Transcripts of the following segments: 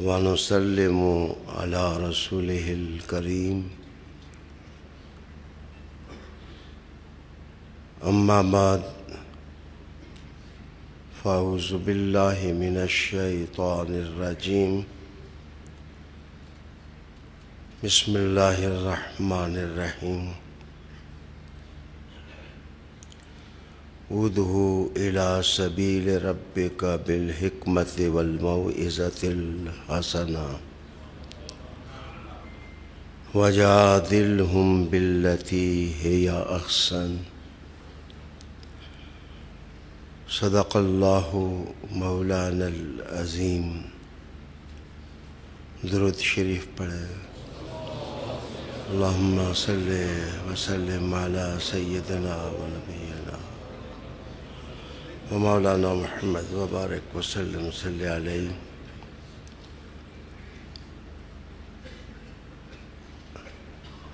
ونسلم على رسوله الكريم أما بعد فأعوذ بالله من الشيطان الرجيم بسم الله الرحمن الرحيم ادعو إلى سبيل ربك بالحكمة والموعظة الحسنة وجادلهم بالتي هي أحسن صدق الله مولانا العظیم۔ درود شریف پڑھے۔ اللہم صلی وسلم علی سیدنا و نبینا و مولانا محمد وبارک وسلم صلی علیہ۔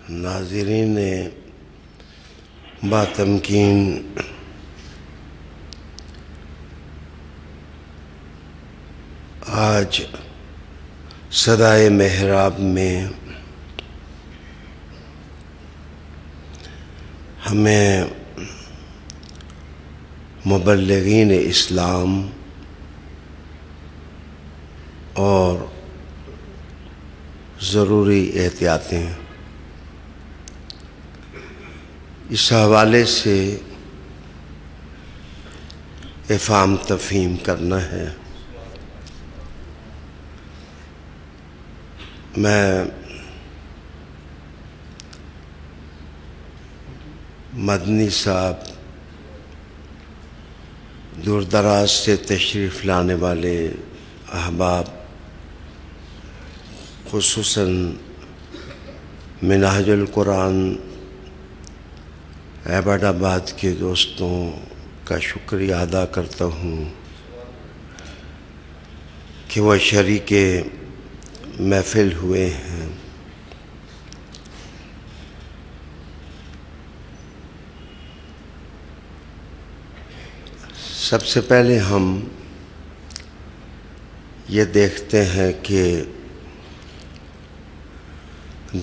ناظرین با تمکین، آج صدائے محراب میں ہمیں مبلغین اسلام اور ضروری احتیاطیں اس حوالے سے افہام تفہیم کرنا ہے۔ میں مدنی صاحب، دور دراز سے تشریف لانے والے احباب، خصوصاً منہاج القرآن ایبٹ آباد کے دوستوں کا شکریہ ادا کرتا ہوں کہ وہ شریک محفل ہوئے ہیں۔ سب سے پہلے ہم یہ دیکھتے ہیں کہ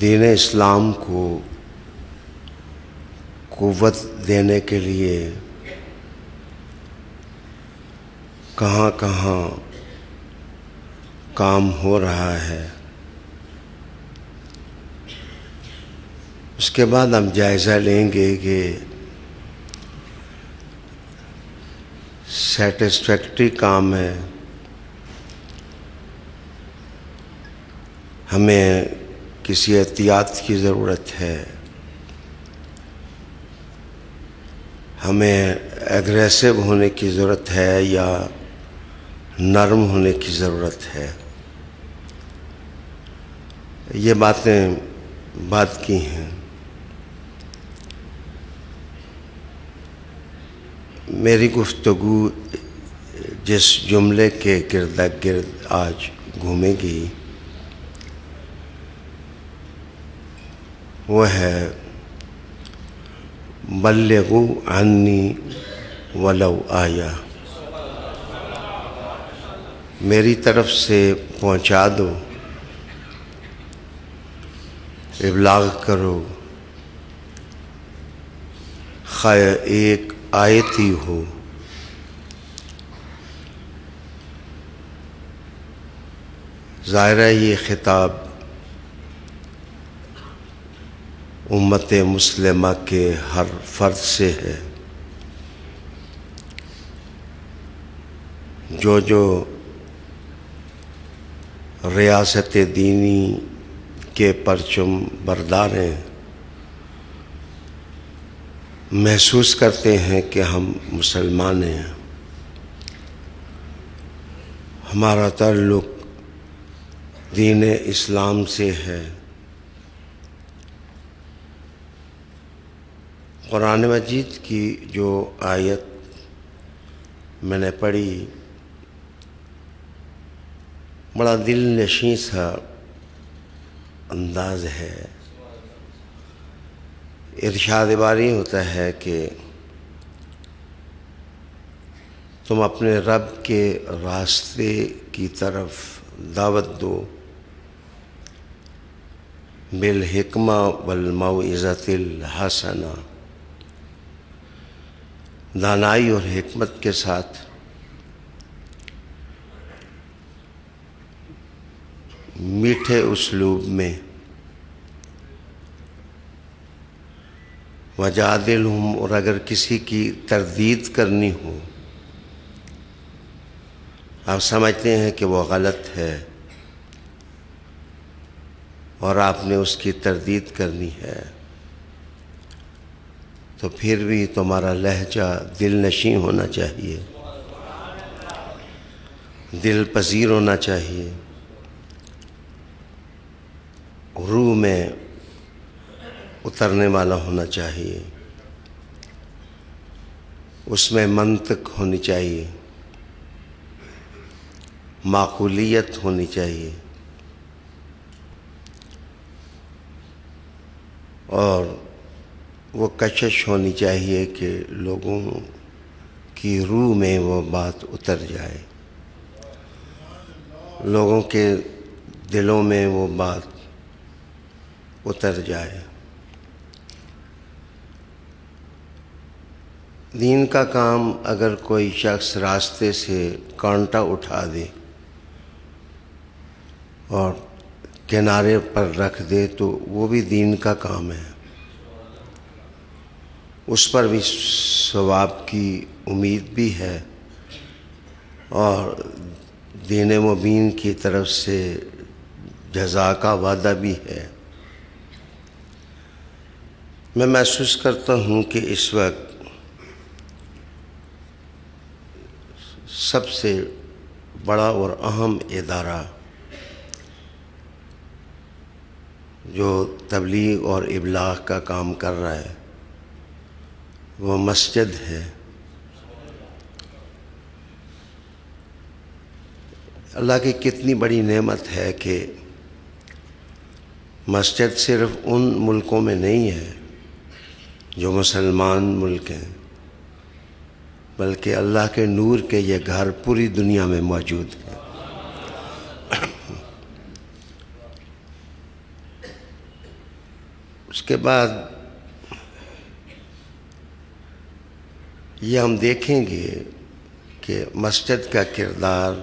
دین اسلام کو قوت دینے کے لیے کہاں کہاں کام ہو رہا ہے۔ اس کے بعد ہم جائزہ لیں گے کہ سیٹسفیکٹری کام ہے، ہمیں کسی احتیاط کی ضرورت ہے، ہمیں ایگریسو ہونے کی ضرورت ہے یا نرم ہونے کی ضرورت ہے۔ یہ باتیں بات کی ہیں۔ میری گفتگو جس جملے کے گرد گرد آج گھومے گی وہ ہے بلغوا عنی ولو آیا، میری طرف سے پہنچا دو، ابلاغ کرو، خواہ ایک آیت ہی ہو۔ ظاہر ہے یہ خطاب امت مسلمہ کے ہر فرد سے ہے، جو ریاست دینی کے پرچم بردار ہیں، محسوس کرتے ہیں کہ ہم مسلمان ہیں، ہمارا تعلق دین اسلام سے ہے۔ قرآن مجید کی جو آیت میں نے پڑھی بڑا دل نشیں سا انداز ہے۔ ارشاد باری ہوتا ہے کہ تم اپنے رب کے راستے کی طرف دعوت دو، بالحکمہ والموعظۃ الحسنہ، دانائی اور حکمت کے ساتھ، میٹھے اسلوب میں، وجادلہم، اور اگر کسی کی تردید کرنی ہو، آپ سمجھتے ہیں کہ وہ غلط ہے اور آپ نے اس کی تردید کرنی ہے، تو پھر بھی تمہارا لہجہ دل نشیں ہونا چاہیے، دل پذیر ہونا چاہیے، روح میں اترنے والا ہونا چاہیے، اس میں منطق ہونی چاہیے، معقولیت ہونی چاہیے، اور وہ کشش ہونی چاہیے کہ لوگوں کی روح میں وہ بات اتر جائے، لوگوں کے دلوں میں وہ بات اتر جائے۔ دین کا کام اگر کوئی شخص راستے سے کانٹا اٹھا دے اور کنارے پر رکھ دے تو وہ بھی دین کا کام ہے، اس پر بھی ثواب کی امید بھی ہے، اور دین مبین کی طرف سے جزا کا وعدہ بھی ہے۔ میں محسوس کرتا ہوں کہ اس وقت سب سے بڑا اور اہم ادارہ جو تبلیغ اور ابلاغ کا کام کر رہا ہے وہ مسجد ہے۔ اللہ کی کتنی بڑی نعمت ہے کہ مسجد صرف ان ملکوں میں نہیں ہے جو مسلمان ملک ہیں، بلکہ اللہ کے نور کے یہ گھر پوری دنیا میں موجود ہیں۔ اس کے بعد یہ ہم دیکھیں گے کہ مسجد کا کردار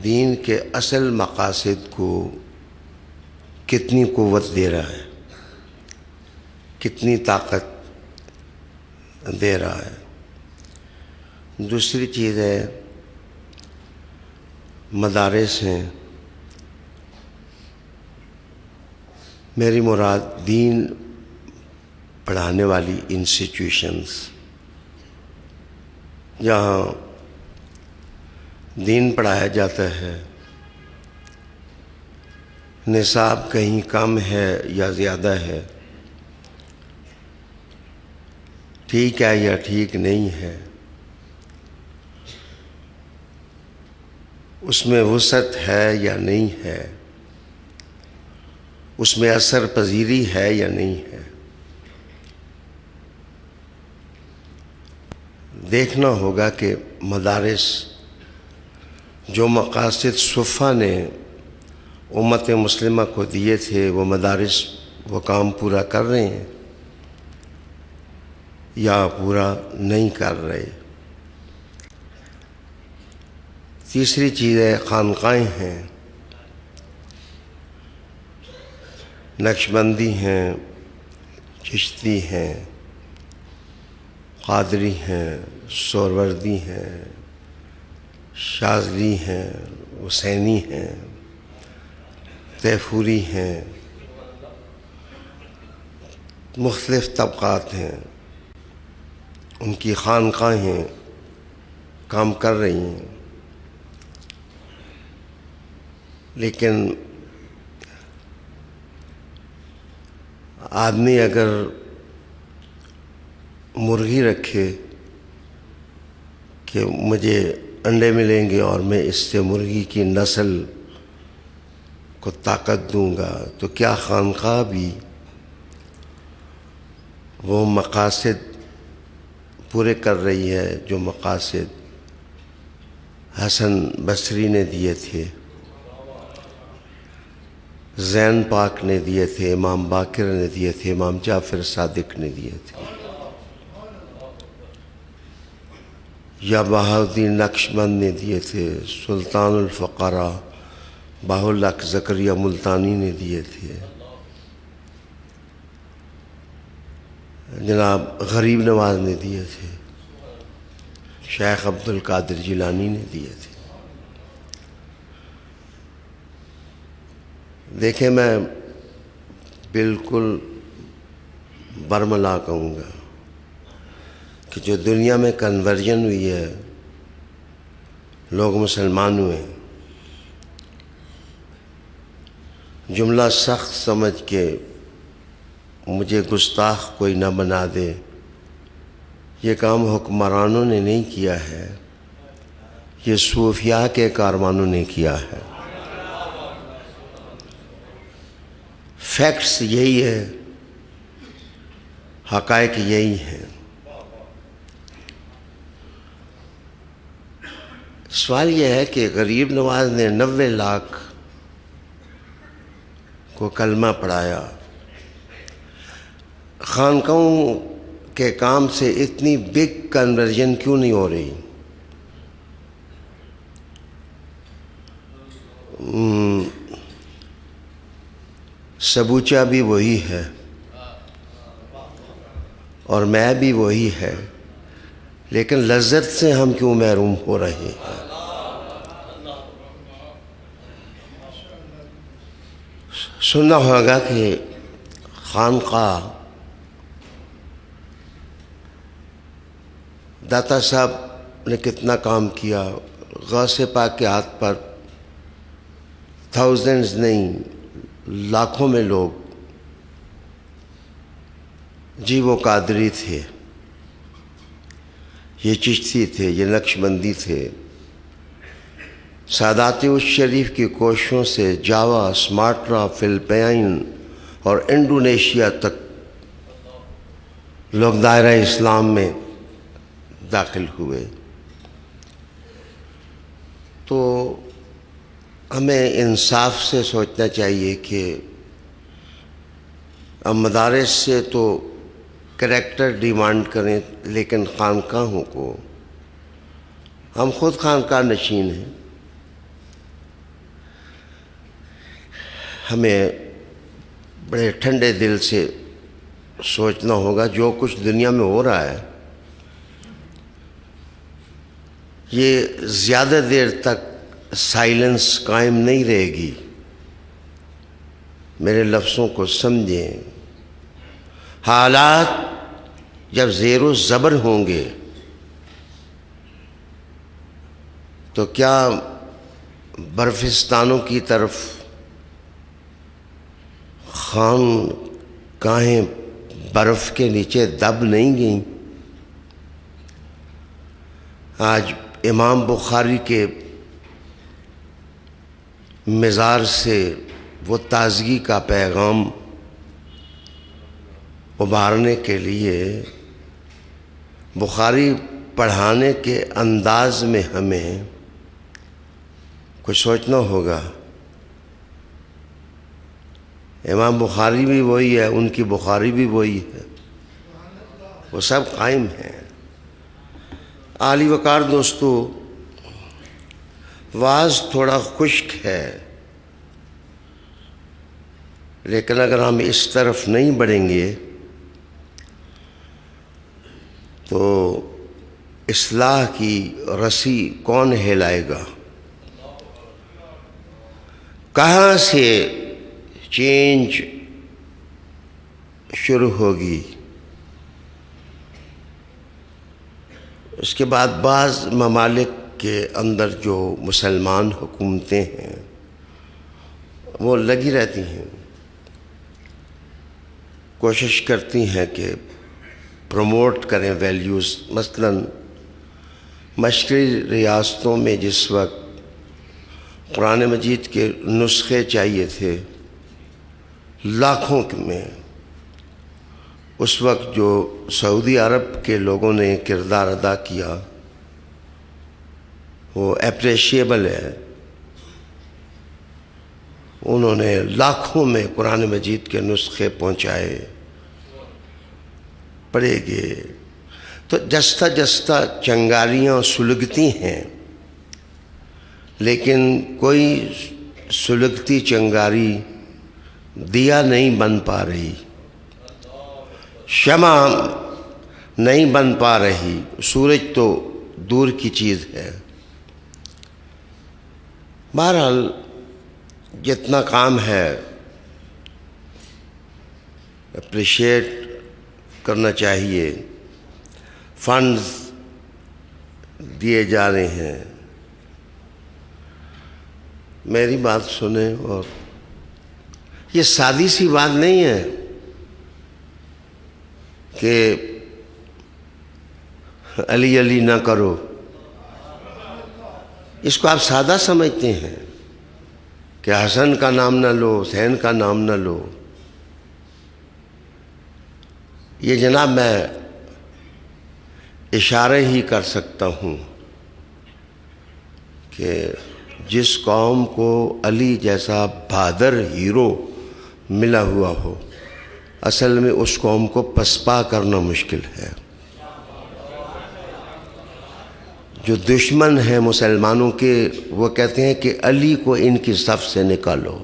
دین کے اصل مقاصد کو کتنی قوت دے رہا ہے، کتنی طاقت دے رہا ہے۔ دوسری چیز ہے مدارس ہیں، میری مراد دین پڑھانے والی انسٹیٹیوشنز، جہاں دین پڑھایا جاتا ہے، نصاب کہیں کم ہے یا زیادہ ہے، ٹھیک ہے یا ٹھیک نہیں ہے، اس میں وسعت ہے یا نہیں ہے، اس میں اثر پذیری ہے یا نہیں ہے، دیکھنا ہوگا کہ مدارس جو مقاصد صفحہ نے امت مسلمہ کو دیے تھے وہ مدارس وہ کام پورا کر رہے ہیں یا پورا نہیں کر رہے۔ تیسری چیز ہے خانقاہیں ہیں، نقشبندی ہیں، چشتی ہیں، قادری ہیں، سہروردی ہیں، شاذلی ہیں، حسینی ہیں، طیفوری ہیں، مختلف طبقات ہیں، ان کی خانقاہیں کام کر رہی ہیں، لیکن آدمی اگر مرغی رکھے کہ مجھے انڈے ملیں گے اور میں اس سے مرغی کی نسل کو طاقت دوں گا، تو کیا خانقاہ بھی وہ مقاصد پورے کر رہی ہے جو مقاصد حسن بصری نے دیے تھے، زین پاک نے دیے تھے، امام باقر نے دیے تھے، امام جعفر صادق نے دیے تھے، یا بہاؤالدین نقشبند نے دیے تھے، سلطان الفقراء بہاء الحق زکریا ملتانی نے دیے تھے، جناب غریب نواز نے دیے تھے، شیخ عبد القادر جیلانی نے دیے تھے۔ دیکھیں، میں بالکل برملا کہوں گا کہ جو دنیا میں کنورژن ہوئی ہے، لوگ مسلمان ہوئے، جملہ سخت سمجھ کے مجھے گستاخ کوئی نہ بنا دے، یہ کام حکمرانوں نے نہیں کیا ہے، یہ صوفیاء کے کاروانوں نے کیا ہے۔ فیکٹس یہی ہے، حقائق یہی ہیں۔ سوال یہ ہے کہ غریب نواز نے 90 لاکھ کو کلمہ پڑھایا، خانقاہوں کے کام سے اتنی بگ کنورژن کیوں نہیں ہو رہی؟ سبوچا بھی وہی ہے اور میں بھی وہی ہے، لیکن لذت سے ہم کیوں محروم ہو رہے ہیں؟ سننا ہوگا کہ خانقاہ داتا صاحب نے کتنا کام کیا، غوث پاک کے ہاتھ پر تھاؤزنڈز نہیں لاکھوں میں لوگ، جی وہ قادری تھے، یہ چشتی تھے، یہ نقشبندی تھے۔ سادات الشریف کی کوششوں سے جاوا، سماٹرا، فلپائن اور انڈونیشیا تک لوگ دائرہ اسلام میں داخل ہوئے۔ تو ہمیں انصاف سے سوچنا چاہیے کہ اب مدارس سے تو کریکٹر ڈیمانڈ کریں، لیکن خانقاہوں کو، ہم خود خانقاہ نشین ہیں، ہمیں بڑے ٹھنڈے دل سے سوچنا ہوگا جو کچھ دنیا میں ہو رہا ہے یہ زیادہ دیر تک سائلنس قائم نہیں رہے گی۔ میرے لفظوں کو سمجھیں، حالات جب زیر و زبر ہوں گے تو کیا برفستانوں کی طرف خانقاہیں برف کے نیچے دب نہیں گئیں؟ آج امام بخاری کے مزار سے وہ تازگی کا پیغام ابھارنے کے لیے بخاری پڑھانے کے انداز میں ہمیں کچھ سوچنا ہوگا۔ امام بخاری بھی وہی ہے، ان کی بخاری بھی وہی ہے، وہ سب قائم ہیں۔ عالی وقار دوستو، واز تھوڑا خشک ہے، لیکن اگر ہم اس طرف نہیں بڑھیں گے تو اصلاح کی رسی کون ہلائے گا؟ کہاں سے چینج شروع ہوگی؟ اس کے بعد بعض ممالک کے اندر جو مسلمان حکومتیں ہیں وہ لگی رہتی ہیں، کوشش کرتی ہیں کہ پروموٹ کریں ویلیوز۔ مثلا مشرقی ریاستوں میں جس وقت قرآن مجید کے نسخے چاہیے تھے لاکھوں میں، اس وقت جو سعودی عرب کے لوگوں نے کردار ادا کیا وہ اپریشیبل ہے. انہوں نے لاکھوں میں قرآن مجید کے نسخے پہنچائے، پڑھے گے. تو جستا جستا چنگاریاں سلگتی ہیں، لیکن کوئی سلگتی چنگاری دیا نہیں بن پا رہی، شمع نہیں بن پا رہی. سورج تو دور کی چیز ہے. بہرحال جتنا کام ہے اپریشیٹ کرنا چاہیے. فنڈز دیے جا رہے ہیں. میری بات سنیں، اور یہ سادی سی بات نہیں ہے کہ علی علی نہ کرو. اس کو آپ سادہ سمجھتے ہیں کہ حسن کا نام نہ لو، حسین کا نام نہ لو. یہ جناب میں اشارے ہی کر سکتا ہوں کہ جس قوم کو علی جیسا بہادر ہیرو ملا ہوا ہو، اصل میں اس قوم کو پسپا کرنا مشکل ہے. جو دشمن ہیں مسلمانوں کے، وہ کہتے ہیں کہ علی کو ان کی صف سے نکالو.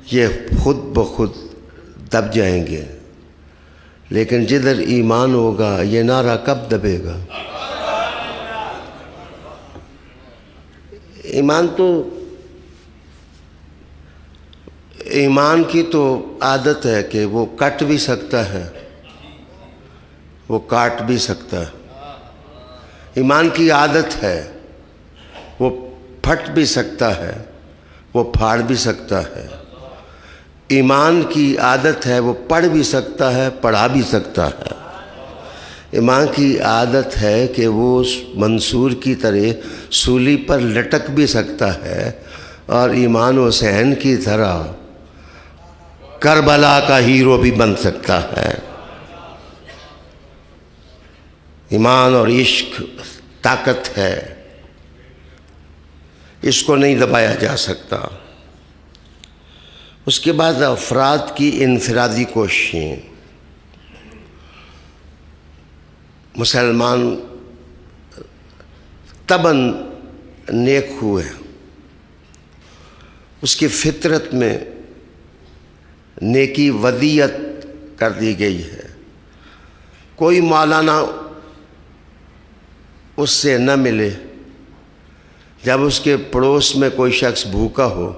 یہ خود بخود دب جائیں گے، لیکن جدھر ایمان ہوگا یہ نعرہ کب دبے گا؟ ایمان کی تو عادت ہے کہ وہ کٹ بھی سکتا ہے، وہ کاٹ بھی سکتا ہے. ایمان کی عادت ہے وہ پھٹ بھی سکتا ہے، وہ پھاڑ بھی سکتا ہے. ایمان کی عادت ہے وہ پڑھ بھی سکتا ہے، پڑھا بھی سکتا ہے. ایمان کی عادت ہے کہ وہ منصور کی طرح سولی پر لٹک بھی سکتا ہے، اور امام حسین کی طرح کربلا کا ہیرو بھی بن سکتا ہے. ایمان اور عشق طاقت ہے، اس کو نہیں دبایا جا سکتا. اس کے بعد افراد کی انفرادی کوششیں. مسلمان طبعاً نیک ہوئے، اس کی فطرت میں نیکی ودیت کر دی گئی ہے. کوئی مولانا اس سے نہ ملے، جب اس کے پڑوس میں کوئی شخص بھوکا ہو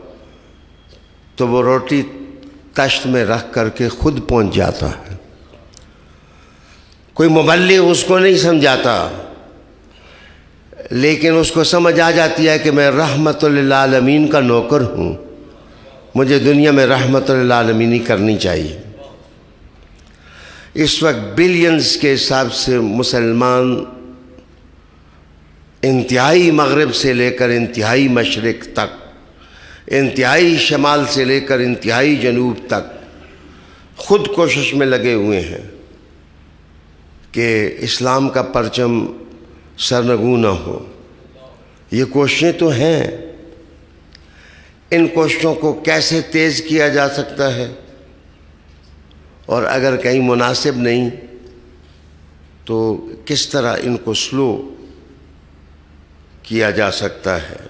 تو وہ روٹی تشت میں رکھ کر کے خود پہنچ جاتا ہے. کوئی مبلغ اس کو نہیں سمجھاتا، لیکن اس کو سمجھ آ جاتی ہے کہ میں رحمت للعالمین کا نوکر ہوں، مجھے دنیا میں رحمت للعالمینی کرنی چاہیے. اس وقت بلینز کے حساب سے مسلمان انتہائی مغرب سے لے کر انتہائی مشرق تک، انتہائی شمال سے لے کر انتہائی جنوب تک خود کوشش میں لگے ہوئے ہیں کہ اسلام کا پرچم سرنگوں نہ ہو. یہ کوششیں تو ہیں، ان کوششوں کو کیسے تیز کیا جا سکتا ہے، اور اگر کہیں مناسب نہیں تو کس طرح ان کو سلو کیا جا سکتا ہے.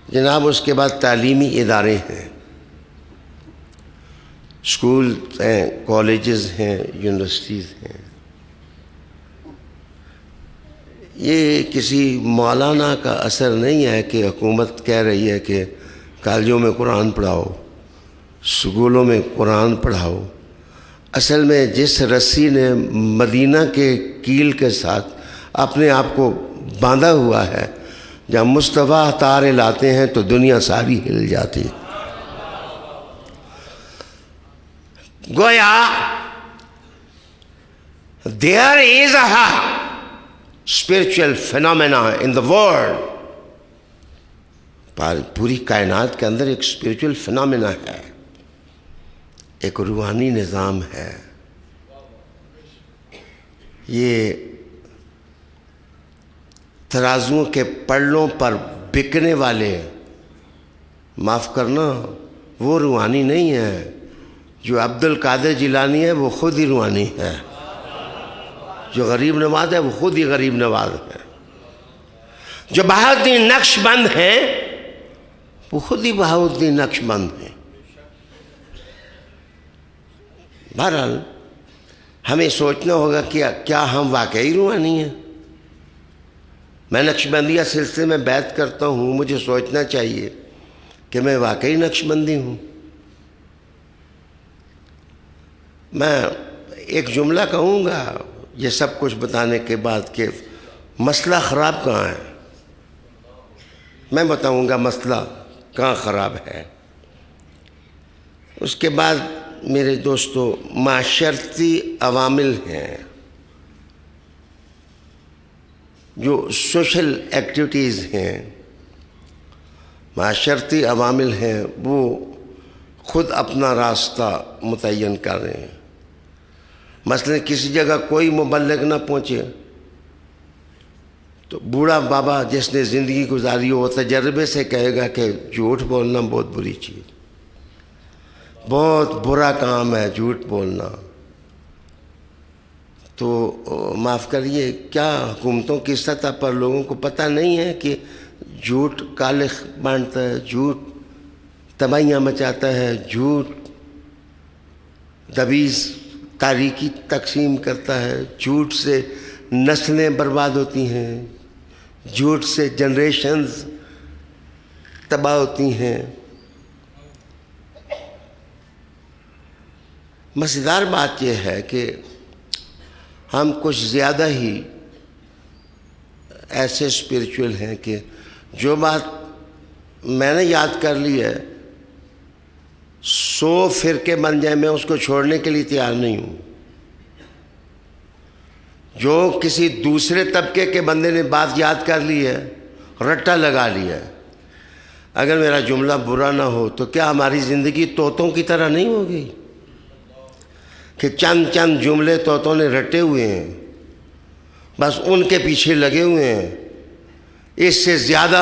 جناب اس کے بعد تعلیمی ادارے ہیں، اسکول ہیں، کالجز ہیں، یونیورسٹیز ہیں. یہ کسی مولانا کا اثر نہیں ہے کہ حکومت کہہ رہی ہے کہ کالجوں میں قرآن پڑھاؤ، اسکولوں میں قرآن پڑھاؤ. اصل میں جس رسی نے مدینہ کے کیل کے ساتھ اپنے آپ کو باندھا ہوا ہے، جب مصطفیٰ تارے لاتے ہیں تو دنیا ساری ہل جاتی. گویا there is a spiritual phenomena in the world. پوری کائنات کے اندر ایک spiritual phenomena ہے، ایک روحانی نظام ہے. یہ ترازوؤں کے پلڑوں پر بکنے والے، معاف کرنا، وہ روحانی نہیں ہے۔ جو عبد القادر جیلانی ہے وہ خود ہی روحانی ہے، جو غریب نواز ہے وہ خود ہی غریب نواز ہے، جو بہاؤالدین نقش بند ہیں وہ خود ہی بہاؤالدین نقش بند ہیں۔ بہرحال ہمیں سوچنا ہوگا کہ کیا ہم واقعی روحانی ہیں؟ میں نقش بندیہ سلسلے میں بیعت کرتا ہوں، مجھے سوچنا چاہیے کہ میں واقعی نقش بندی ہوں۔ میں ایک جملہ کہوں گا یہ سب کچھ بتانے کے بعد کہ مسئلہ خراب کہاں ہے۔ میں بتاؤں گا مسئلہ کہاں خراب ہے۔ اس کے بعد میرے دوستو معاشرتی عوامل ہیں، جو سوشل ایکٹیویٹیز ہیں، معاشرتی عوامل ہیں، وہ خود اپنا راستہ متعین کر رہے ہیں۔ مثلا کسی جگہ کوئی مبلغ نہ پہنچے تو بوڑھا بابا جس نے زندگی گزاری ہو تجربے سے کہے گا کہ جھوٹ بولنا بہت بری چیز، بہت برا کام ہے جھوٹ بولنا۔ تو معاف کریے، کیا حکومتوں کی سطح پر لوگوں کو پتہ نہیں ہے کہ جھوٹ کالخ بانٹتا ہے، جھوٹ تباہیاں مچاتا ہے، جھوٹ دبیز تاریکی تقسیم کرتا ہے، جھوٹ سے نسلیں برباد ہوتی ہیں، جھوٹ سے جنریشنز تباہ ہوتی ہیں۔ مزیدار بات یہ ہے کہ ہم کچھ زیادہ ہی ایسے اسپریچول ہیں کہ جو بات میں نے یاد کر لی ہے 100 فرقے بن جائیں میں اس کو چھوڑنے کے لیے تیار نہیں ہوں۔ جو کسی دوسرے طبقے کے بندے نے بات یاد کر لی ہے، رٹا لگا لیا ہے، اگر میرا جملہ برا نہ ہو تو کیا ہماری زندگی طوطوں کی طرح نہیں ہوگی کہ چند چند جملے طوطوں نے رٹے ہوئے ہیں، بس ان کے پیچھے لگے ہوئے ہیں، اس سے زیادہ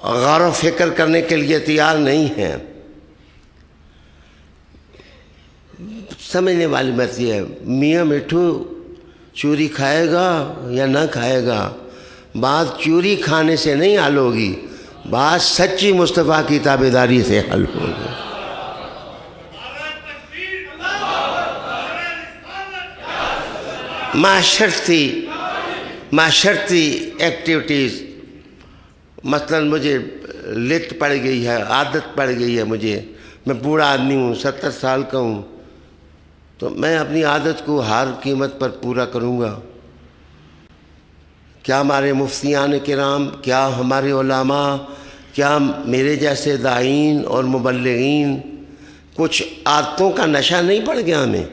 غور و فکر کرنے کے لیے تیار نہیں ہیں۔ سمجھنے والی بات یہ ہے، میاں مٹھو چوری کھائے گا یا نہ کھائے گا، بات چوری کھانے سے نہیں حل ہوگی، بات سچی مصطفیٰ کی تابعداری سے حل ہوگی۔ معاشرتی ایکٹیویٹیز، مثلا مجھے لت پڑ گئی ہے، عادت پڑ گئی ہے، میں بوڑھا آدمی ہوں، 70 سال کا ہوں، تو میں اپنی عادت کو ہر قیمت پر پورا کروں گا۔ کیا ہمارے مفتیان کرام، کیا ہمارے علماء، کیا میرے جیسے داعین اور مبلغین کچھ عادتوں کا نشہ نہیں پڑ گیا ہمیں؟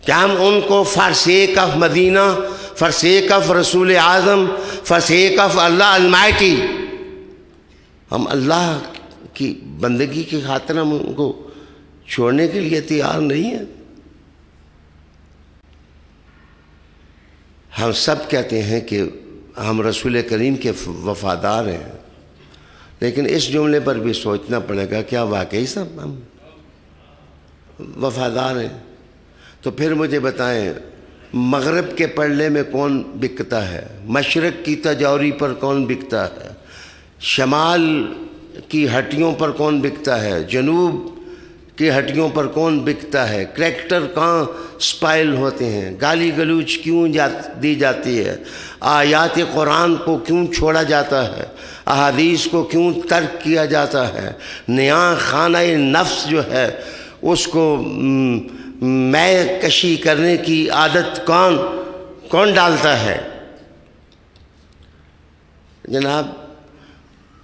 کیا ہم ان کو for sake of Medina, for sake of رسول اعظم، for sake of Allah almighty, ہم اللہ کی بندگی کی خاطر ہم ان کو چھوڑنے کے لیے تیار نہیں ہیں؟ ہم سب کہتے ہیں کہ ہم رسول کریم کے وفادار ہیں، لیکن اس جملے پر بھی سوچنا پڑے گا کیا واقعی سب ہم وفادار ہیں؟ تو پھر مجھے بتائیں، مغرب کے پلڑے میں کون بکتا ہے؟ مشرق کی تجوری پر کون بکتا ہے؟ شمال کی ہٹیوں پر کون بکتا ہے؟ جنوب کی ہٹیوں پر کون بکتا ہے؟ کریکٹر کہاں سپائل ہوتے ہیں؟ گالی گلوچ کیوں دی جاتی ہے؟ آیات قرآن کو کیوں چھوڑا جاتا ہے؟ احادیث کو کیوں ترک کیا جاتا ہے؟ نیا خانہ نفس جو ہے اس کو میں کشی کرنے کی عادت کون ڈالتا ہے؟ جناب،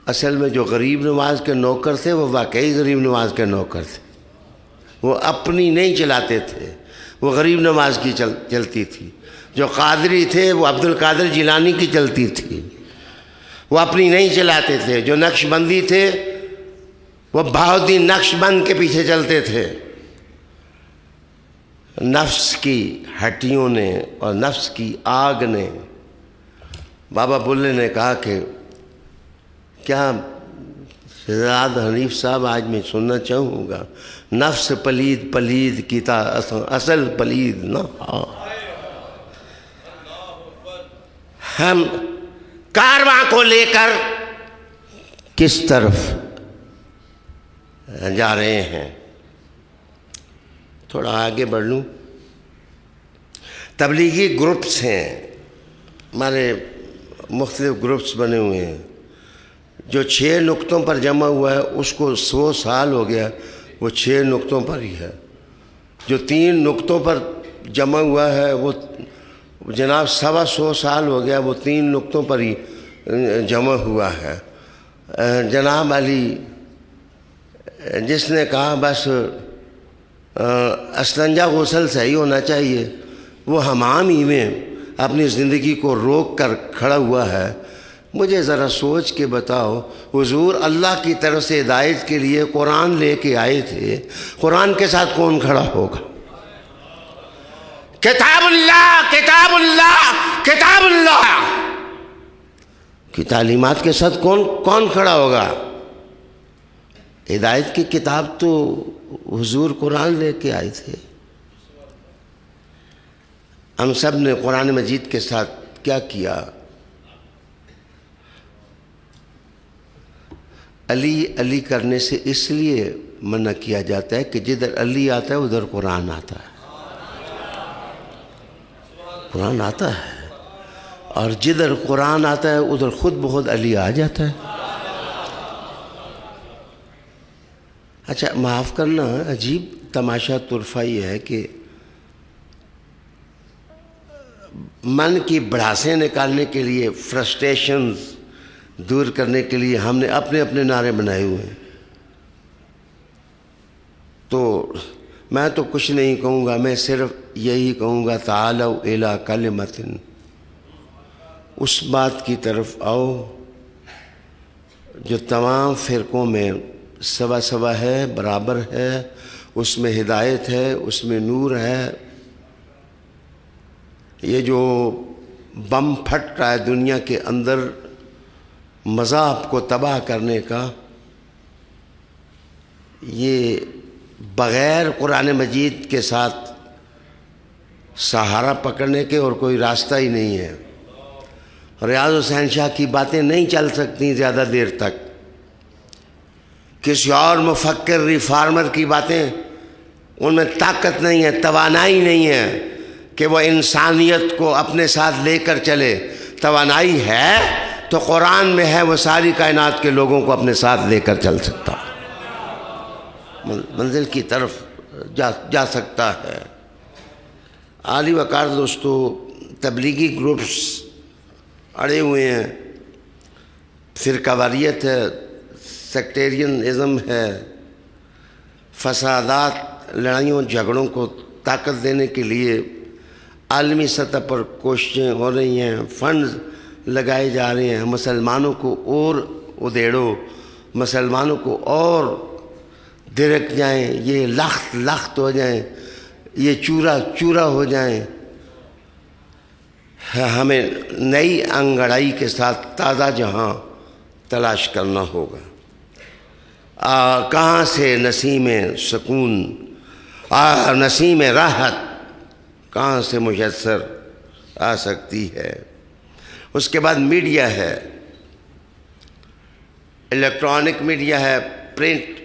اصل میں جو غریب نواز کے نوکر تھے وہ واقعی غریب نواز کے نوکر تھے، وہ اپنی نہیں چلاتے تھے، وہ غریب نواز کی چلتی تھی۔ جو قادری تھے وہ عبد القادر جیلانی کی چلتی تھی، وہ اپنی نہیں چلاتے تھے۔ جو نقش بندی تھے وہ بہاؤالدین نقش بند کے پیچھے چلتے تھے۔ نفس کی ہٹیوں نے اور نفس کی آگ نے بابا بلے نے کہا کہ کیا شہزاد حنیف صاحب آج میں سننا چاہوں گا، نفس پلید پلید کی تا اصل پلید نہ ہو۔ ہم کارواں کو لے کر کس طرف جا رہے ہیں؟ تھوڑا آگے بڑھ لوں۔ تبلیغی گروپس ہیں ہمارے، مختلف گروپس بنے ہوئے ہیں۔ جو 6 نقطوں پر جمع ہوا ہے اس کو 100 سال ہو گیا، وہ 6 نقطوں پر ہی ہے۔ جو 3 نقطوں پر جمع ہوا ہے وہ جناب 125 سال ہو گیا، وہ 3 نقطوں پر ہی جمع ہوا ہے۔ جناب علی جس نے کہا بس استنجا غسل صحیح ہونا چاہیے، وہ حمام ہی میں اپنی زندگی کو روک کر کھڑا ہوا ہے۔ مجھے ذرا سوچ کے بتاؤ، حضور اللہ کی طرف سے ہدایت کے لیے قرآن لے کے آئے تھے، قرآن کے ساتھ کون کھڑا ہوگا؟ کتاب اللہ کتاب اللہ کتاب اللہ کی تعلیمات کے ساتھ کون کھڑا ہوگا؟ ہدایت کی کتاب تو حضور قرآن لے کے آئے تھے۔ ہم سب نے قرآن مجید کے ساتھ کیا کیا؟ علی علی کرنے سے اس لیے منع کیا جاتا ہے کہ جدھر علی آتا ہے ادھر قرآن آتا ہے، قرآن آتا ہے، اور جدھر قرآن آتا ہے ادھر خود بخود علی آ جاتا ہے۔ اچھا معاف کرنا، عجیب تماشا طرفہ یہ ہے کہ من کی بڑھاسیں نکالنے کے لیے، فرسٹریشنز دور کرنے کے لیے ہم نے اپنے اپنے نعرے بنائے ہوئے ہیں۔ تو میں تو کچھ نہیں کہوں گا، میں صرف یہی کہوں گا تعالوا الی کلمۃ، اس بات کی طرف آؤ جو تمام فرقوں میں سوا سوا ہے، برابر ہے، اس میں ہدایت ہے، اس میں نور ہے۔ یہ جو بم پھٹ رہا ہے دنیا کے اندر مذاہب کو تباہ کرنے کا، یہ بغیر قرآن مجید کے ساتھ سہارا پکڑنے کے اور کوئی راستہ ہی نہیں ہے۔ ریاض حسین شاہ کی باتیں نہیں چل سکتی زیادہ دیر تک، کسی اور مفکر ریفارمر کی باتیں، ان میں طاقت نہیں ہے، توانائی نہیں ہے کہ وہ انسانیت کو اپنے ساتھ لے کر چلے۔ توانائی ہے تو قرآن میں ہے، وہ ساری کائنات کے لوگوں کو اپنے ساتھ لے کر چل سکتا، منزل کی طرف جا سکتا ہے۔ عالی وقار دوستو، تبلیغی گروپس اڑے ہوئے ہیں، فرقہ واریت ہے، سیکٹیرین ازم ہے، فسادات، لڑائیوں جھگڑوں کو طاقت دینے کے لیے عالمی سطح پر کوششیں ہو رہی ہیں، فنڈز لگائے جا رہے ہیں۔ مسلمانوں کو اور ادھیڑو، مسلمانوں کو اور درک جائیں، یہ لخت لخت ہو جائیں، یہ چورا چورا ہو جائیں۔ ہمیں نئی انگڑائی کے ساتھ تازہ جہاں تلاش کرنا ہوگا۔ کہاں سے نسیم سکون، نسیم راحت کہاں سے میسر آ سکتی ہے؟ اس کے بعد میڈیا ہے، الیکٹرانک میڈیا ہے، پرنٹ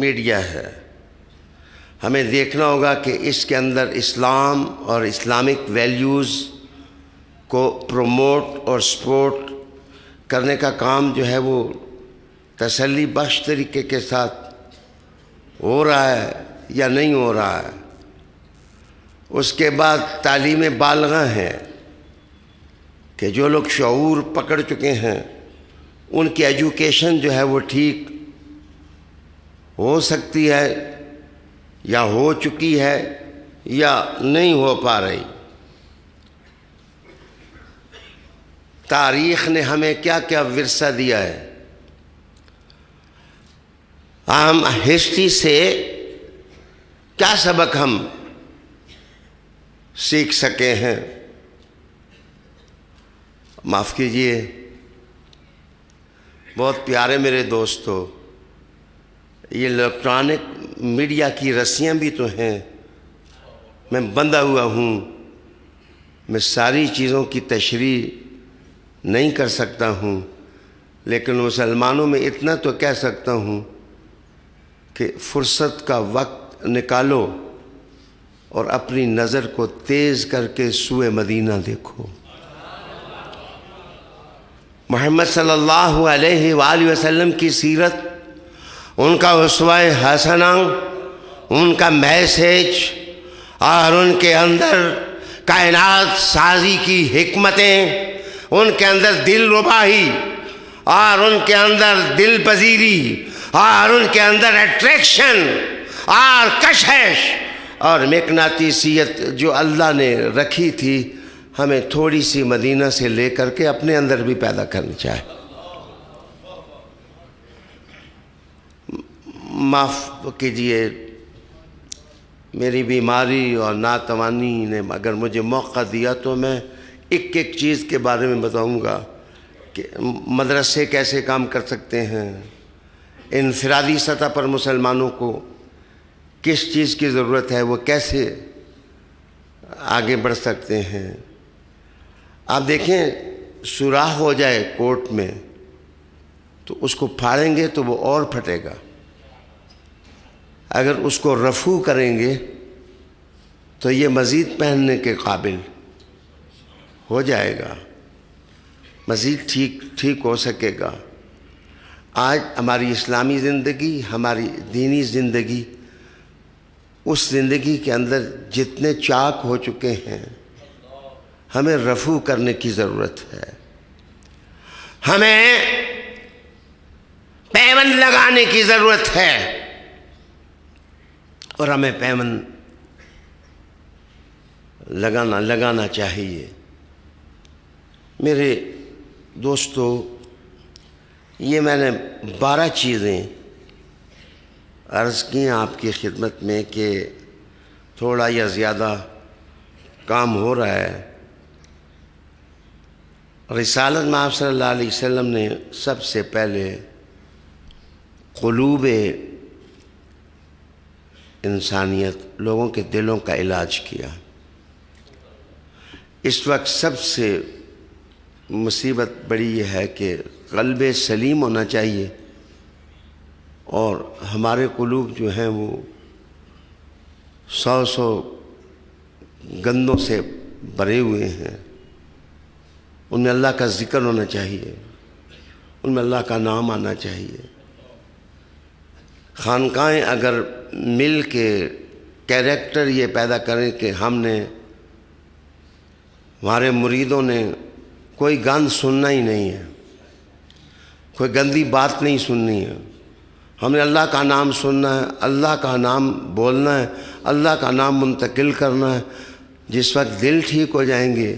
میڈیا ہے۔ ہمیں دیکھنا ہوگا کہ اس کے اندر اسلام اور اسلامک ویلیوز کو پروموٹ اور سپورٹ کرنے کا کام جو ہے وہ تسلی بخش طریقے کے ساتھ ہو رہا ہے یا نہیں ہو رہا ہے۔ اس کے بعد تعلیم بالغہ ہے کہ جو لوگ شعور پکڑ چکے ہیں ان کی ایجوکیشن جو ہے وہ ٹھیک ہو سکتی ہے یا ہو چکی ہے یا نہیں ہو پا رہی۔ تاریخ نے ہمیں کیا کیا ورثہ دیا ہے، ہم ہسٹری سے کیا سبق ہم سیکھ سکے ہیں۔ معاف کیجئے بہت پیارے میرے دوستو، یہ الیکٹرانک میڈیا کی رسیاں بھی تو ہیں، میں بندھا ہوا ہوں، میں ساری چیزوں کی تشریح نہیں کر سکتا ہوں، لیکن مسلمانوں میں اتنا تو کہہ سکتا ہوں کہ فرصت کا وقت نکالو اور اپنی نظر کو تیز کر کے سوئے مدینہ دیکھو۔ محمد صلی اللہ علیہ وآلہ وسلم کی سیرت، ان کا اسوہ حسنہ، ان کا میسیج اور ان کے اندر کائنات سازی کی حکمتیں، ان کے اندر دل ربائی اور ان کے اندر دل پذیری اور ان کے اندر اٹریکشن اور کشش اور مقناطیسیت جو اللہ نے رکھی تھی، ہمیں تھوڑی سی مدینہ سے لے کر کے اپنے اندر بھی پیدا کرنی چاہے۔ معاف کیجئے، میری بیماری اور ناتوانی نے اگر مجھے موقع دیا تو میں ایک ایک چیز کے بارے میں بتاؤں گا کہ مدرسے کیسے کام کر سکتے ہیں، انفرادی سطح پر مسلمانوں کو کس چیز کی ضرورت ہے، وہ کیسے آگے بڑھ سکتے ہیں۔ آپ دیکھیں، سوراخ ہو جائے کوٹ میں تو اس کو پھاڑیں گے تو وہ اور پھٹے گا، اگر اس کو رفو کریں گے تو یہ مزید پہننے کے قابل ہو جائے گا، مزید ٹھیک ہو سکے گا۔ آج ہماری اسلامی زندگی، ہماری دینی زندگی، اس زندگی کے اندر جتنے چاک ہو چکے ہیں، ہمیں رفو کرنے کی ضرورت ہے، ہمیں پیوند لگانے کی ضرورت ہے، اور ہمیں پیوند لگانا چاہیے۔ میرے دوستو، یہ میں نے 12 چیزیں عرض کی آپ کی خدمت میں کہ تھوڑا یا زیادہ کام ہو رہا ہے۔ رسالت میں آپ صلی اللہ علیہ وسلم نے سب سے پہلے قلوب انسانیت، لوگوں کے دلوں کا علاج کیا۔ اس وقت سب سے مصیبت بڑی یہ ہے کہ قلب سلیم ہونا چاہیے، اور ہمارے قلوب جو ہیں وہ 100 گندوں سے بھرے ہوئے ہیں۔ ان میں اللہ کا ذکر ہونا چاہیے، ان میں اللہ کا نام آنا چاہیے۔ خانقاہیں اگر مل کے کیریکٹر یہ پیدا کریں کہ ہمارے مریدوں نے کوئی گانا سننا ہی نہیں ہے، کوئی گندی بات نہیں سننی ہے، ہم نے اللہ کا نام سننا ہے، اللہ کا نام بولنا ہے، اللہ کا نام منتقل کرنا ہے۔ جس وقت دل ٹھیک ہو جائیں گے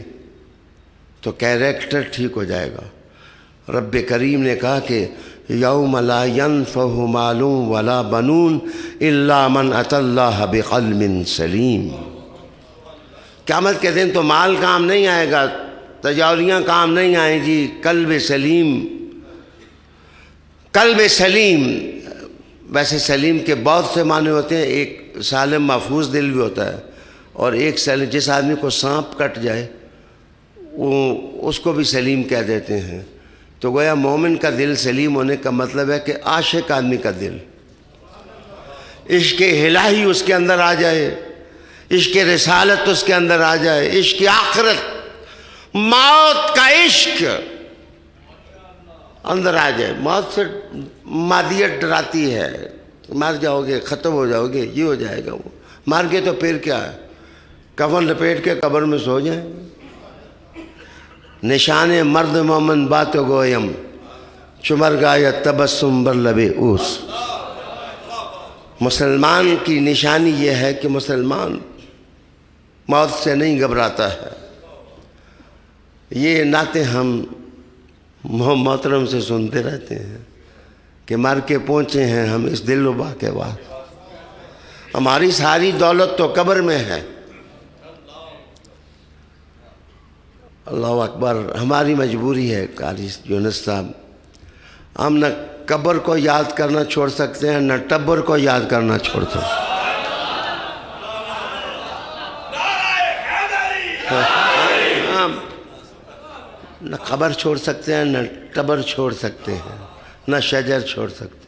تو کیریکٹر ٹھیک ہو جائے گا۔ رب کریم نے کہا کہ یوم لا ینفع مال ولا بنون الا من اتی اللہ بقلب سلیم۔ قیامت کے دن تو مال کام نہیں آئے گا، تجاوریاں کام نہیں آئیں گی، قلب سلیم۔ ویسے سلیم کے بہت سے معنی ہوتے ہیں، ایک سالم محفوظ دل بھی ہوتا ہے، اور ایک سلیم، جس آدمی کو سانپ کٹ جائے اس کو بھی سلیم کہہ دیتے ہیں۔ تو گویا مومن کا دل سلیم ہونے کا مطلب ہے کہ عاشق آدمی کا دل، عشق الہی اس کے اندر آ جائے، عشق رسالت اس کے اندر آ جائے، عشق آخرت، موت کا عشق اندر آ جائے۔ موت سے مادیت ڈراتی ہے، مر جاؤ گے، ختم ہو جاؤ گے، یہ ہو جائے گا، وہ مر گئے تو پھر کیا ہے، کفن لپیٹ کے قبر میں سو جائیں۔ نشان مرد مومن بات گویم، چمر گایا تبسم بر لب اوس۔ مسلمان کی نشانی یہ ہے کہ مسلمان موت سے نہیں گھبراتا ہے۔ یہ نعتیں ہم محترم سے سنتے رہتے ہیں کہ مر کے پہنچے ہیں ہم اس دل ربا کے بعد، ہماری ساری دولت تو قبر میں ہے، اللہ اکبر. ہماری مجبوری ہے قاری یونس صاحب، ہم نہ قبر کو یاد کرنا چھوڑ سکتے ہیں نہ ٹبر کو یاد کرنا چھوڑ سکتے ہیں. نہ قبر چھوڑ سکتے ہیں نہ ٹبر چھوڑ سکتے ہیں نہ شجر چھوڑ سکتے ہیں.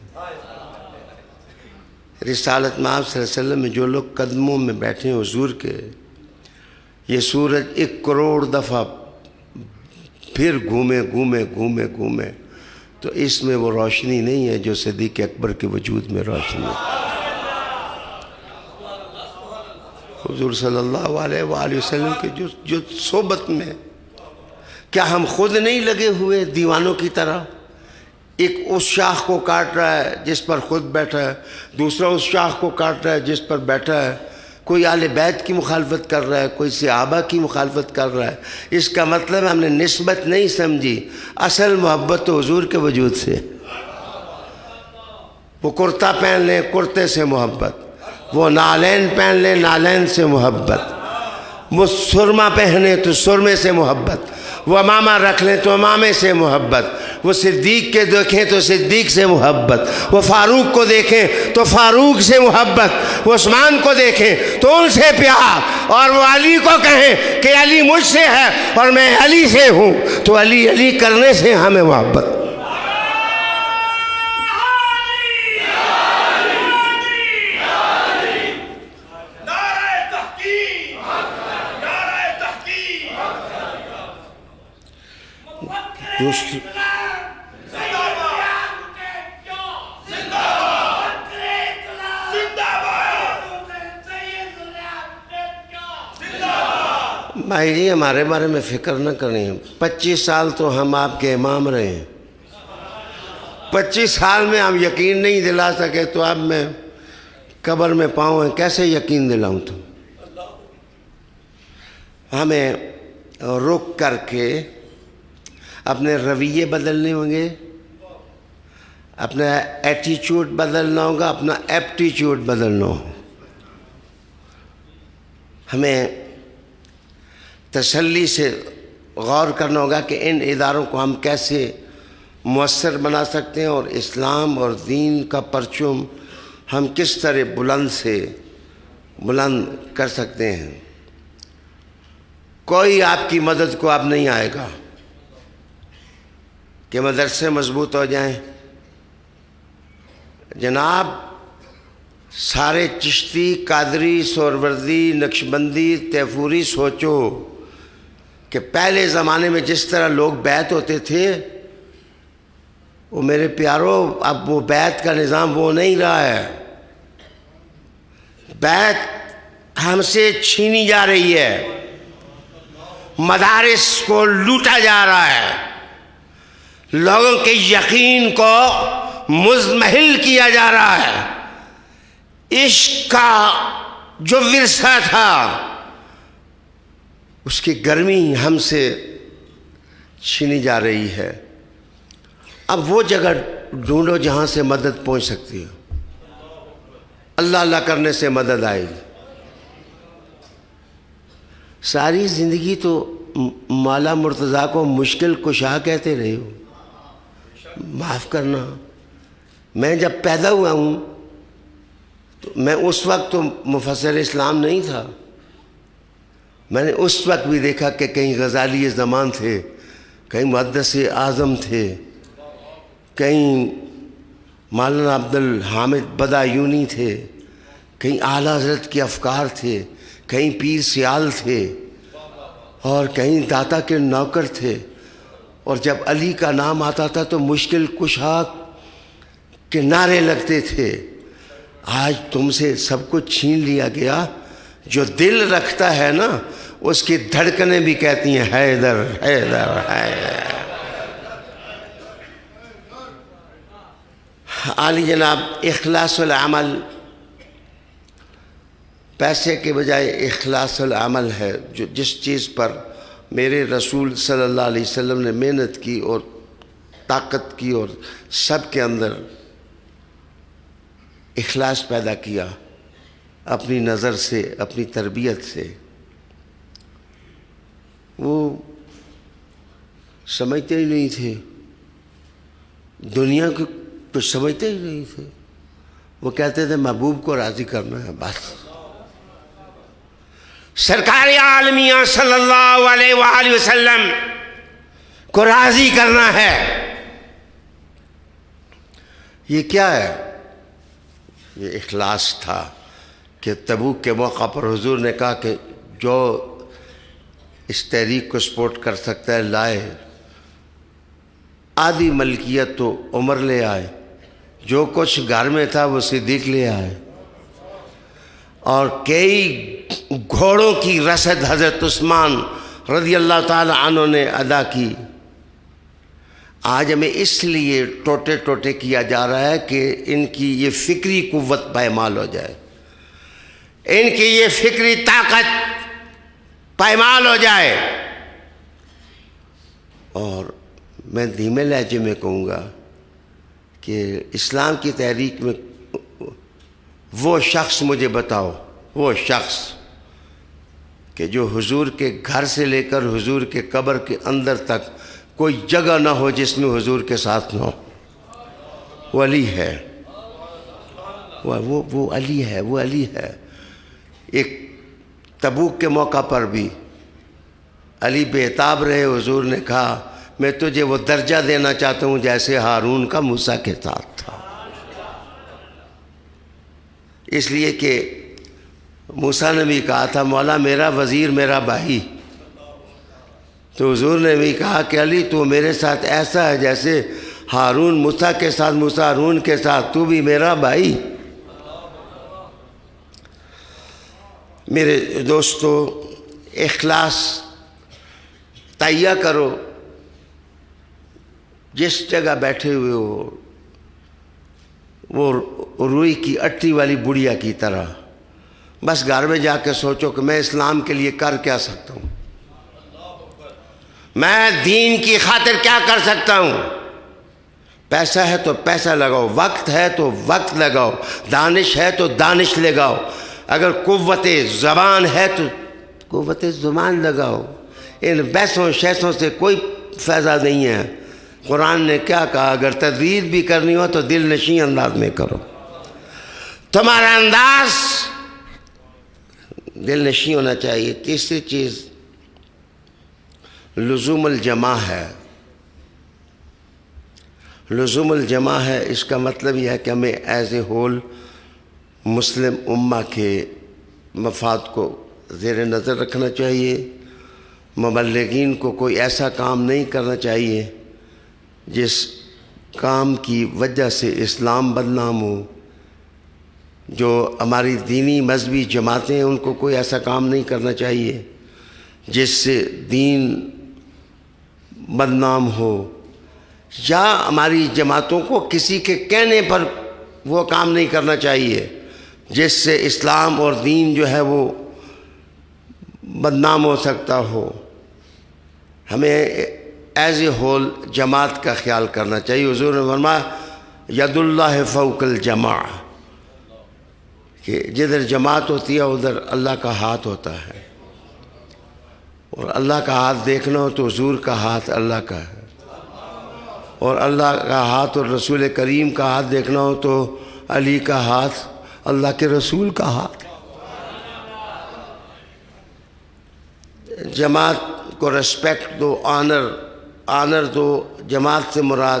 رسالت میں آپ صلی اللہ علیہ وسلم میں جو لوگ قدموں میں بیٹھے ہیں حضور کے، یہ سورج 1 کروڑ دفعہ پھر گھومے تو اس میں وہ روشنی نہیں ہے جو صدیق اکبر کے وجود میں روشنی ہے. حضور صلی اللہ علیہ وآلہ وسلم کے جو صحبت میں، کیا ہم خود نہیں لگے ہوئے دیوانوں کی طرح؟ ایک اس شاخ کو کاٹ رہا ہے جس پر خود بیٹھا ہے، دوسرا اس شاخ کو کاٹ رہا ہے جس پر بیٹھا ہے. کوئی اہل بیت کی مخالفت کر رہا ہے، کوئی صحابہ کی مخالفت کر رہا ہے. اس کا مطلب ہم نے نسبت نہیں سمجھی. اصل محبت تو حضور کے وجود سے. وہ کرتا پہن لیں کرتے سے محبت، وہ نالین پہن لیں نالین سے محبت، وہ سرما پہنے تو سرمے سے محبت، وہ امامہ رکھ لیں تو امامے سے محبت، وہ صدیق کے دیکھیں تو صدیق سے محبت، وہ فاروق کو دیکھیں تو فاروق سے محبت، وہ عثمان کو دیکھیں تو ان سے پیار، اور وہ علی کو کہیں کہ علی مجھ سے ہے اور میں علی سے ہوں تو علی علی کرنے سے ہمیں محبت. بھائی جی ہمارے بارے میں فکر نہ کریں. 25 سال تو ہم آپ کے امام رہے ہیں. 25 سال میں ہم یقین نہیں دلا سکے تو اب میں قبر میں پاؤں ہیں کیسے یقین دلاؤں؟ تو ہمیں رک کر کے اپنے رویے بدلنے ہوں گے، اپنا ایٹیچیوڈ بدلنا ہوگا، اپنا ایپٹیچیوڈ بدلنا ہوگا. ہمیں تسلی سے غور کرنا ہوگا کہ ان اداروں کو ہم کیسے مؤثر بنا سکتے ہیں اور اسلام اور دین کا پرچم ہم کس طرح بلند کر سکتے ہیں. کوئی آپ کی مدد کو اب نہیں آئے گا کہ مدرسے مضبوط ہو جائیں. جناب سارے چشتی، قادری، سہروردی، نقشبندی، تیفوری سوچو کہ پہلے زمانے میں جس طرح لوگ بیعت ہوتے تھے، وہ میرے پیارو اب وہ بیعت کا نظام وہ نہیں رہا ہے. بیعت ہم سے چھینی جا رہی ہے، مدارس کو لوٹا جا رہا ہے، لوگوں کے یقین کو مزمحل کیا جا رہا ہے. عشق کا جو ورثہ تھا اس کی گرمی ہم سے چھینی جا رہی ہے. اب وہ جگہ ڈھونڈو جہاں سے مدد پہنچ سکتی ہے. اللہ اللہ کرنے سے مدد آئے گی. ساری زندگی تو مولا مرتضیٰ کو مشکل کشا کہتے رہے ہو. معاف کرنا، میں جب پیدا ہوا ہوں تو میں اس وقت تو مفسر اسلام نہیں تھا. میں نے اس وقت بھی دیکھا کہ کہیں غزالی زمان تھے، کہیں محدث اعظم تھے، کہیں مولانا عبد الحامد بدایونی تھے، کہیں اعلیٰ حضرت کے افکار تھے، کہیں پیر سیال تھے اور کہیں داتا کے نوکر تھے. اور جب علی کا نام آتا تھا تو مشکل کشا کے نعرے لگتے تھے. آج تم سے سب کچھ چھین لیا گیا. جو دل رکھتا ہے نا اس کی دھڑکنیں بھی کہتی ہیں حیدر حیدر حیدر. عالی جناب اخلاص العمل، پیسے کے بجائے اخلاص العمل ہے. جو جس چیز پر میرے رسول صلی اللہ علیہ وسلم نے محنت کی اور طاقت کی اور سب کے اندر اخلاص پیدا کیا اپنی نظر سے، اپنی تربیت سے، وہ سمجھتے ہی نہیں تھے، دنیا کو کچھ سمجھتے ہی نہیں تھے. وہ کہتے تھے محبوب کو راضی کرنا ہے بس. سرکار عالمیہ صلی اللہ علیہ وآلہ وسلم کو راضی کرنا ہے. یہ کیا ہے؟ یہ اخلاص تھا کہ تبوک کے موقع پر حضور نے کہا کہ جو اس تحریک کو سپورٹ کر سکتا ہے لائے. آدھی ملکیت تو عمر لے آئے، جو کچھ گھر میں تھا وہ صدیق لے آئے، اور کئی گھوڑوں کی رسد حضرت عثمان رضی اللہ تعالی عنہ نے ادا کی. آج ہمیں اس لیے ٹوٹے ٹوٹے کیا جا رہا ہے کہ ان کی یہ فکری قوت پائمال ہو جائے، ان کی یہ فکری طاقت پائمال ہو جائے. اور میں دھیمے لہجے میں کہوں گا کہ اسلام کی تحریک میں وہ شخص مجھے بتاؤ، وہ شخص کہ جو حضور کے گھر سے لے کر حضور کے قبر کے اندر تک کوئی جگہ نہ ہو جس میں حضور کے ساتھ نہ ہو. وہ علی ہے، وہ علی ہے، وہ علی ہے. ایک تبوک کے موقع پر بھی علی بےتاب رہے. حضور نے کہا میں تجھے وہ درجہ دینا چاہتا ہوں جیسے ہارون کا موسیٰ کے ساتھ تھا. اس لیے کہ موسیٰ نے بھی کہا تھا مولا میرا وزیر میرا بھائی، تو حضور نے بھی کہا کہ علی تو میرے ساتھ ایسا ہے جیسے ہارون موسیٰ کے ساتھ، موسیٰ ہارون کے ساتھ، تو بھی میرا بھائی. میرے دوستو، اخلاص تہیہ کرو. جس جگہ بیٹھے ہوئے ہو وہ روئی کی اٹھی والی بڑھیا کی طرح بس گھر میں جا کے سوچو کہ میں اسلام کے لیے کر کیا سکتا ہوں، میں دین کی خاطر کیا کر سکتا ہوں. پیسہ ہے تو پیسہ لگاؤ، وقت ہے تو وقت لگاؤ، دانش ہے تو دانش لگاؤ، اگر قوت زبان ہے تو قوت زبان لگاؤ. ان بحثوں شیسوں سے کوئی فائدہ نہیں ہے. قرآن نے کیا کہا؟ اگر تدبیر بھی کرنی ہو تو دل نشیں انداز میں کرو. تمہارا انداز دل نشیں ہونا چاہیے. تیسری چیز لزوم الجماع ہے. لزوم الجماع ہے، اس کا مطلب یہ ہے کہ ہمیں ایز اے ہول مسلم امہ کے مفاد کو زیر نظر رکھنا چاہیے. مبلغین کو کوئی ایسا کام نہیں کرنا چاہیے جس کام کی وجہ سے اسلام بدنام ہو. جو ہماری دینی مذہبی جماعتیں ہیں ان کو کوئی ایسا کام نہیں کرنا چاہیے جس سے دین بدنام ہو، یا ہماری جماعتوں کو کسی کے کہنے پر وہ کام نہیں کرنا چاہیے جس سے اسلام اور دین جو ہے وہ بدنام ہو سکتا ہو. ہمیں ایز اے ہول جماعت کا خیال کرنا چاہیے. حضور نے فرمایا ید اللہ فوق الجماع، کہ جدھر جماعت ہوتی ہے ادھر اللہ کا ہاتھ ہوتا ہے، اور اللہ کا ہاتھ دیکھنا ہو تو حضور کا ہاتھ اللہ کا ہے، اور اللہ کا ہاتھ اور رسول کریم کا ہاتھ دیکھنا ہو تو علی کا ہاتھ اللہ کے رسول کا ہاتھ. جماعت کو ریسپیکٹ دو، آنر دو. جماعت سے مراد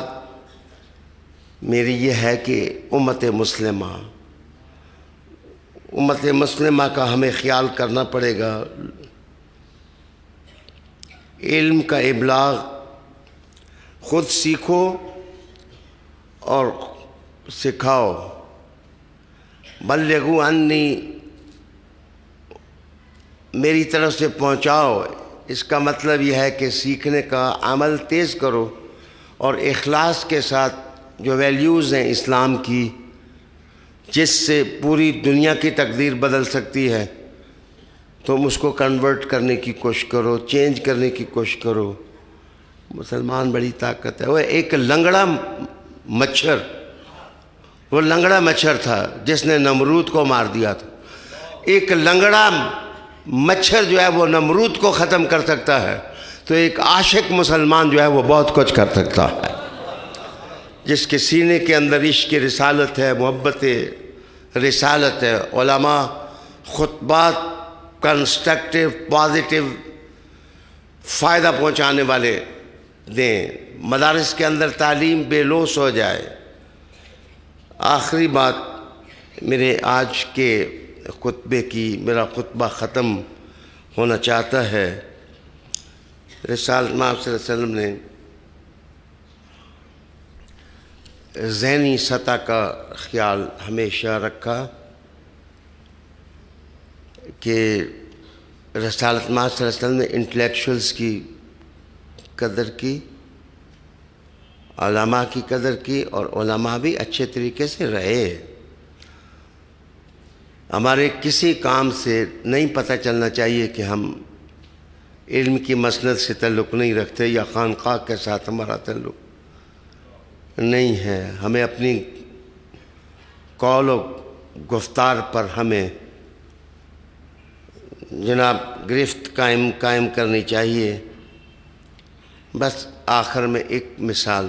میری یہ ہے کہ امت مسلمہ کا ہمیں خیال کرنا پڑے گا. علم کا ابلاغ خود سیکھو اور سکھاؤ. بلغوا انی، میری طرف سے پہنچاؤ. اس کا مطلب یہ ہے کہ سیکھنے کا عمل تیز کرو، اور اخلاص کے ساتھ جو ویلیوز ہیں اسلام کی جس سے پوری دنیا کی تقدیر بدل سکتی ہے تم اس کو کنورٹ کرنے کی کوشش کرو، چینج کرنے کی کوشش کرو. مسلمان بڑی طاقت ہے. وہ ایک لنگڑا مچھر، وہ لنگڑا مچھر تھا جس نے نمرود کو مار دیا تھا. ایک لنگڑا مچھر جو ہے وہ نمرود کو ختم کر سکتا ہے. تو ایک عاشق مسلمان جو ہے وہ بہت کچھ کر سکتا ہے، جس کے سینے کے اندر عشق رسالت ہے، محبت رسالت ہے۔ علماء خطبات کنسٹرکٹیو پازیٹیو فائدہ پہنچانے والے دیں، مدارس کے اندر تعلیم بے لوث ہو جائے۔ آخری بات میرے آج کے خطبے کی، میرا خطبہ ختم ہونا چاہتا ہے۔ رسالت مآب صلی اللہ علیہ وسلم نے ذہنی سطح کا خیال ہمیشہ رکھا کہ رسالت مآب صلی اللہ علیہ وسلم نے انٹلیکچوئلز کی قدر کی، علماء کی قدر کی، اور علماء بھی اچھے طریقے سے رہے۔ ہمارے کسی کام سے نہیں پتہ چلنا چاہیے کہ ہم علم کی مسند سے تعلق نہیں رکھتے یا خانقاہ کے ساتھ ہمارا تعلق نہیں ہے۔ ہمیں اپنی قول و گفتار پر ہمیں جناب گرفت قائم کرنی چاہیے۔ بس آخر میں ایک مثال،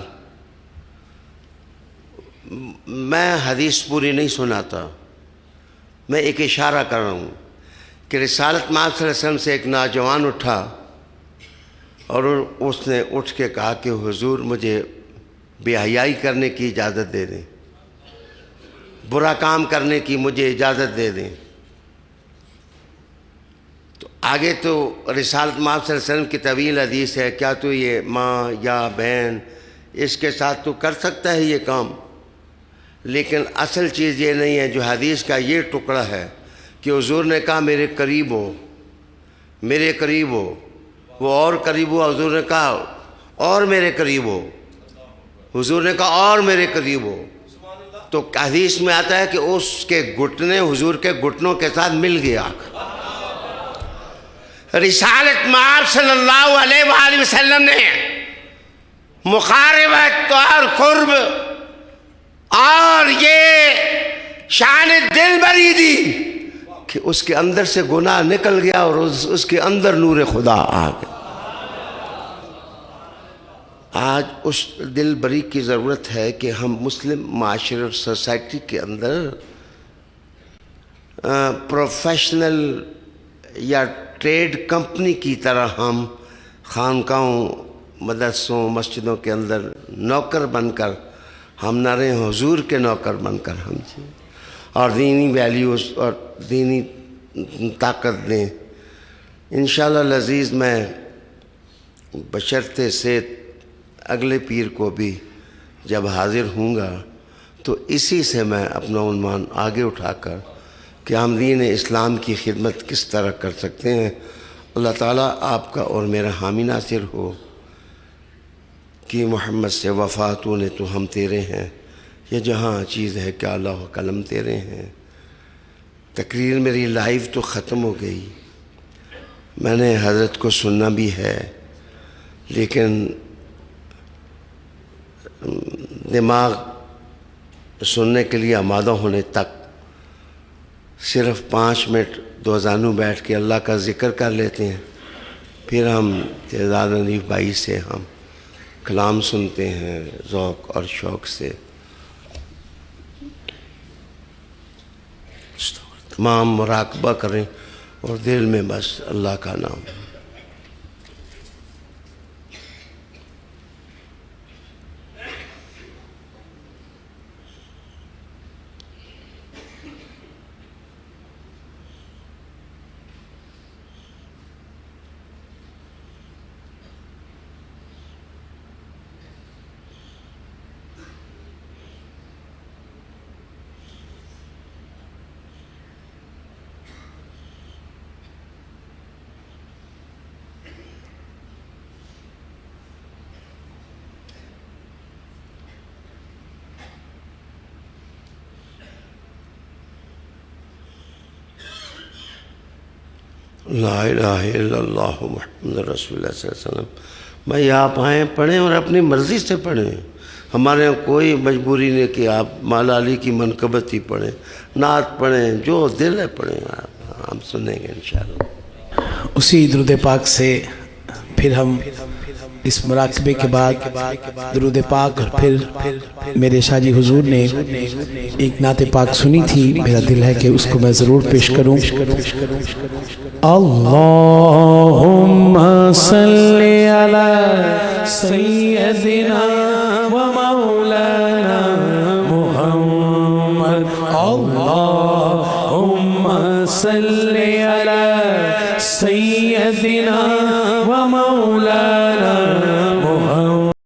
میں حدیث پوری نہیں سناتا، میں ایک اشارہ کر رہا ہوں کہ رسالت مآب صلی اللہ علیہ وسلم سے ایک نوجوان اٹھا اور اس نے اٹھ کے کہا کہ حضور مجھے بے حیائی کرنے کی اجازت دے دیں، برا کام کرنے کی مجھے اجازت دے دیں۔ تو آگے تو رسالت مآب صلی اللہ علیہ وسلم کی طویل حدیث ہے، کیا تو یہ ماں یا بہن اس کے ساتھ تو کر سکتا ہے یہ کام، لیکن اصل چیز یہ نہیں ہے۔ جو حدیث کا یہ ٹکڑا ہے کہ حضور نے کہا میرے قریب ہو، میرے قریب ہو، وہ اور قریب ہو، حضور نے کہا اور میرے قریب ہو، حضور نے کہا اور میرے قریب ہو۔ تو حدیث میں آتا ہے کہ اس کے گھٹنے حضور کے گھٹنوں کے ساتھ مل گیا۔ رسالت مآب صلی اللہ علیہ وآلہ وسلم نے مقاربت اور قرب اور یہ شان دل بری دی کہ اس کے اندر سے گناہ نکل گیا اور اس کے اندر نور خدا آ گیا۔ آج اس دل بری کی ضرورت ہے کہ ہم مسلم معاشرے اور سوسائٹی کے اندر پروفیشنل یا ٹریڈ کمپنی کی طرح ہم خانقاہوں، مدرسوں، مسجدوں کے اندر نوکر بن کر ہم نہ رہیں، حضور کے نوکر بن کر ہم جی اور دینی ویلیوز اور دینی طاقت دیں۔ انشاءاللہ العزیز میں بشرط سے اگلے پیر کو بھی جب حاضر ہوں گا تو اسی سے میں اپنا عنوان آگے اٹھا کر کہ ہم دین اسلام کی خدمت کس طرح کر سکتے ہیں۔ اللہ تعالیٰ آپ کا اور میرا حامی ناصر ہو کہ محمد سے وفا تو نے تو ہم تیرے ہیں، یہ جہاں چیز ہے کہ اللہ و قلم تیرے ہیں۔ تقریر میری لائیو تو ختم ہو گئی، میں نے حضرت کو سننا بھی ہے، لیکن دماغ سننے کے لیے آمادہ ہونے تک صرف 5 منٹ دوزانو بیٹھ کے اللہ کا ذکر کر لیتے ہیں، پھر ہم تعداد حنیف بھائی سے ہم کلام سنتے ہیں ذوق اور شوق سے۔ تمام مراقبہ کریں اور دل میں بس اللہ کا نام۔ لا الہ الا اللہ محمد رسول اللہ صلی اللہ علیہ وسلم۔ بھائی آپ آئیں پڑھیں اور اپنی مرضی سے پڑھیں، ہمارے یہاں کوئی مجبوری نہیں کہ آپ مولا علی کی منقبت ہی پڑھیں، نعت پڑھیں، جو دل ہے پڑھیں، ہم سنیں گے انشاءاللہ۔ اسی درود پاک سے پھر ہم اس مراقبے کے بعد درود پاک اور پھر میرے شاہ جی حضور نے ایک نعت پاک سنی تھی، میرا دل ہے کہ اس کو میں ضرور پیش کروں۔ اللہم صلی علی سیدنا و مولانا محمد، اللہم صلی علی سیدنا